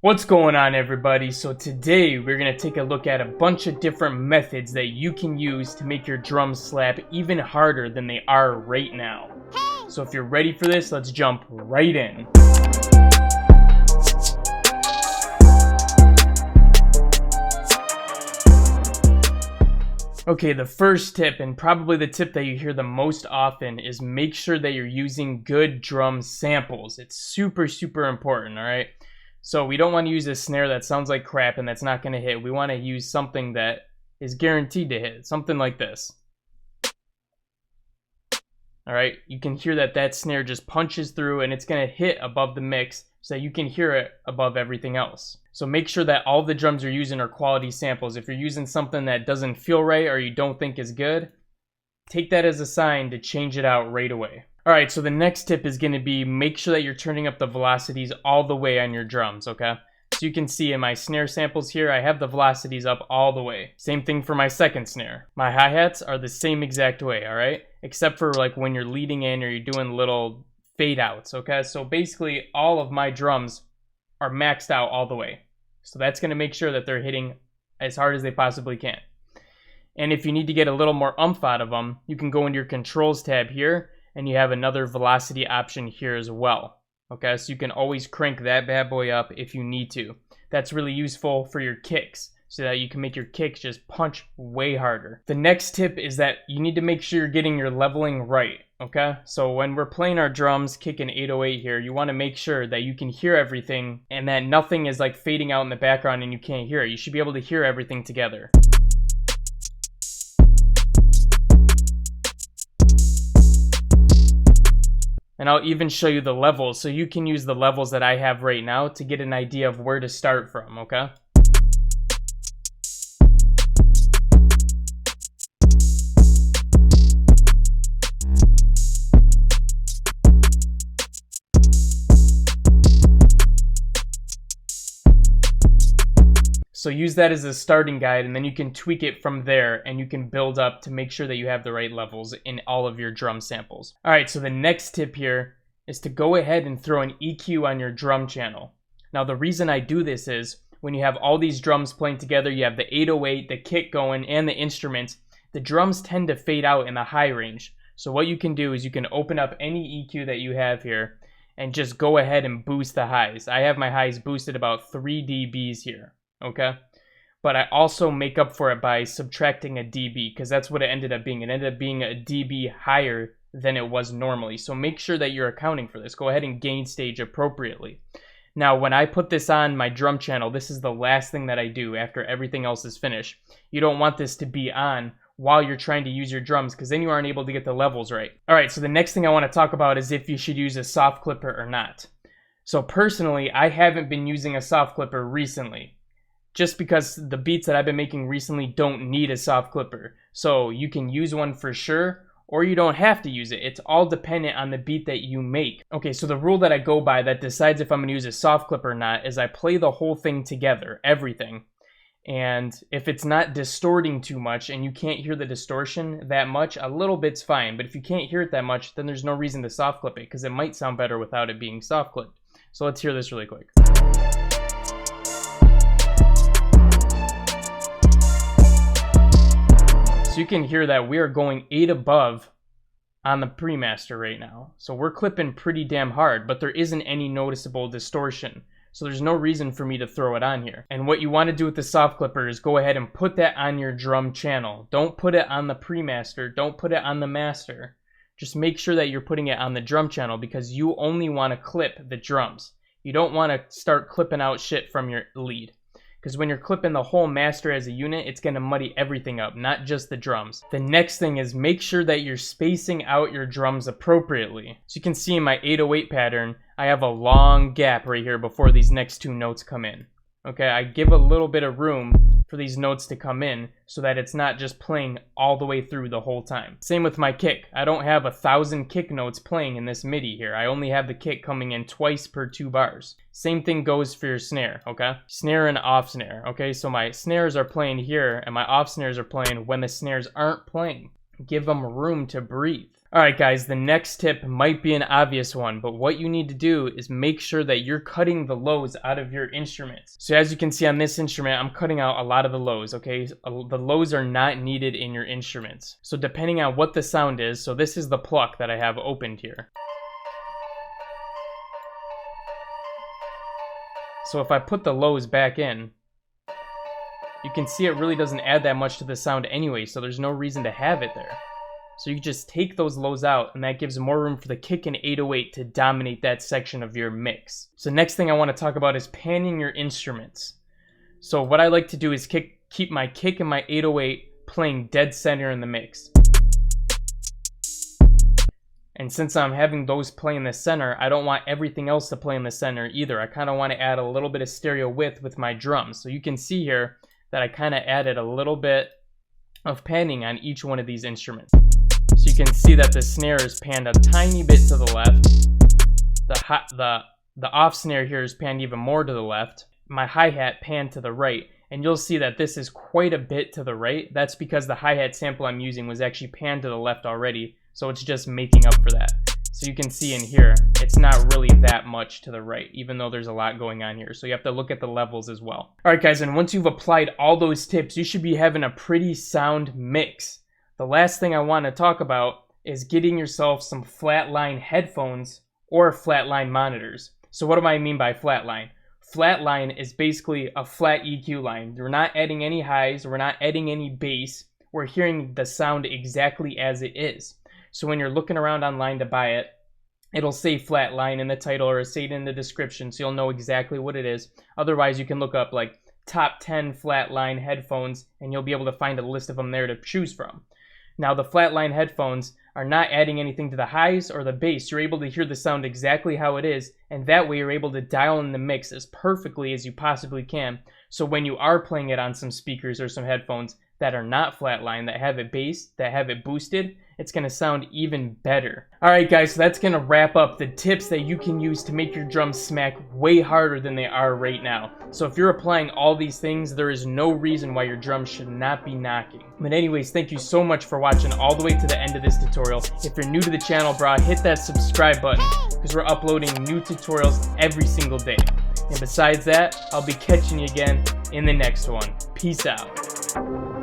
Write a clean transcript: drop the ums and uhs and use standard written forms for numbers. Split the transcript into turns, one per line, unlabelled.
What's going on, everybody? So today we're going to take a look at a bunch of different methods that you can use to make your drums slap even harder than they are right now. So if you're ready for this, let's jump right in. Okay, the first tip, and probably the tip that you hear the most often, is make sure that you're using good drum samples. It's super important, alright? So we don't want to use a snare that sounds like crap and that's not going to hit. We want to use something that is guaranteed to hit. Something like this. Alright, you can hear that snare just punches through and it's going to hit above the mix so that you can hear it above everything else. So make sure that all the drums you're using are quality samples. If you're using something that doesn't feel right or you don't think is good, take that as a sign to change it out right away. Alright, so the next tip is going to be make sure that you're turning up the velocities all the way on your drums, okay? So you can see in my snare samples here, I have the velocities up all the way. Same thing for my second snare. My hi-hats are the same exact way, alright? Except for like when you're leading in or you're doing little fade outs, okay? So basically all of my drums are maxed out all the way. So that's going to make sure that they're hitting as hard as they possibly can. And if you need to get a little more oomph out of them, you can go into your controls tab here and you have another velocity option here as well. Okay, so you can always crank that bad boy up if you need to. That's really useful for your kicks so that you can make your kicks just punch way harder. The next tip is that you need to make sure you're getting your leveling right. Okay, so when we're playing our drums, kicking 808 here, you want to make sure that you can hear everything and that nothing is like fading out in the background and you can't hear it. You should be able to hear everything together. And I'll even show you the levels, so you can use the levels that I have right now to get an idea of where to start from, okay? So use that as a starting guide, and then you can tweak it from there, and you can build up to make sure that you have the right levels in all of your drum samples. Alright, so the next tip here is to go ahead and throw an EQ on your drum channel. Now the reason I do this is, when you have all these drums playing together, you have the 808, the kick going, and the instruments, the drums tend to fade out in the high range. So what you can do is you can open up any EQ that you have here, and just go ahead and boost the highs. I have my highs boosted about 3 dBs here. Okay, but I also make up for it by subtracting a dB, because that's what it ended up being. It ended up being a dB higher than it was normally. So make sure that you're accounting for this. Go ahead and gain stage appropriately. Now, when I put this on my drum channel, this is the last thing that I do after everything else is finished. You don't want this to be on while you're trying to use your drums, because then you aren't able to get the levels right. Alright, so the next thing I want to talk about is if you should use a soft clipper or not. So personally, I haven't been using a soft clipper recently, just because the beats that I've been making recently don't need a soft clipper. So you can use one for sure, or you don't have to use it. It's all dependent on the beat that you make. Okay, so the rule that I go by that decides if I'm gonna use a soft clipper or not is I play the whole thing together, everything. And if it's not distorting too much and you can't hear the distortion that much, a little bit's fine. But if you can't hear it that much, then there's no reason to soft clip it, because it might sound better without it being soft clipped. So let's hear this really quick. So you can hear that we are going 8 above on the pre-master right now. So we're clipping pretty damn hard, but there isn't any noticeable distortion. So there's no reason for me to throw it on here. And what you want to do with the soft clipper is go ahead and put that on your drum channel. Don't put it on the pre-master. Don't put it on the master. Just make sure that you're putting it on the drum channel, because you only want to clip the drums. You don't want to start clipping out shit from your lead. Because when you're clipping the whole master as a unit, it's going to muddy everything up, not just the drums. The next thing is make sure that you're spacing out your drums appropriately. So you can see in my 808 pattern, I have a long gap right here before these next 2 notes come in. Okay, I give a little bit of room for these notes to come in so that it's not just playing all the way through the whole time. Same with my kick. I don't have 1,000 kick notes playing in this MIDI here. I only have the kick coming in twice per 2 bars. Same thing goes for your snare, okay? Snare and off snare, okay? So my snares are playing here and my off snares are playing when the snares aren't playing. Give them room to breathe. Alright guys, the next tip might be an obvious one, but what you need to do is make sure that you're cutting the lows out of your instruments. So as you can see on this instrument, I'm cutting out a lot of the lows, okay? The lows are not needed in your instruments. So depending on what the sound is, so this is the pluck that I have opened here. So if I put the lows back in, you can see it really doesn't add that much to the sound anyway, so there's no reason to have it there. So you just take those lows out, and that gives more room for the kick and 808 to dominate that section of your mix. So next thing I want to talk about is panning your instruments. So what I like to do is keep my kick and my 808 playing dead center in the mix. And since I'm having those play in the center, I don't want everything else to play in the center either. I kind of want to add a little bit of stereo width with my drums. So you can see here that I kind of added a little bit of panning on each one of these instruments. So you can see that the snare is panned a tiny bit to the left. The off snare here is panned even more to the left. My hi-hat panned to the right. And you'll see that this is quite a bit to the right. That's because the hi-hat sample I'm using was actually panned to the left already. So it's just making up for that. So you can see in here, it's not really that much to the right, even though there's a lot going on here. So you have to look at the levels as well. Alright guys, and once you've applied all those tips, you should be having a pretty sound mix. The last thing I want to talk about is getting yourself some flatline headphones or flatline monitors. So what do I mean by flatline? Flatline is basically a flat EQ line. We're not adding any highs, we're not adding any bass. We're hearing the sound exactly as it is. So when you're looking around online to buy it, it'll say flatline in the title or say it in the description, so you'll know exactly what it is. Otherwise, you can look up like top 10 flatline headphones and you'll be able to find a list of them there to choose from. Now the flatline headphones are not adding anything to the highs or the bass. You're able to hear the sound exactly how it is, and that way you're able to dial in the mix as perfectly as you possibly can. So when you are playing it on some speakers or some headphones that are not flatline, that have it bass, that have it boosted, it's going to sound even better. Alright guys, so that's going to wrap up the tips that you can use to make your drums smack way harder than they are right now. So if you're applying all these things, there is no reason why your drums should not be knocking. But anyways, thank you so much for watching all the way to the end of this tutorial. If you're new to the channel, bro, hit that subscribe button because we're uploading new tutorials every single day. And besides that, I'll be catching you again in the next one. Peace out.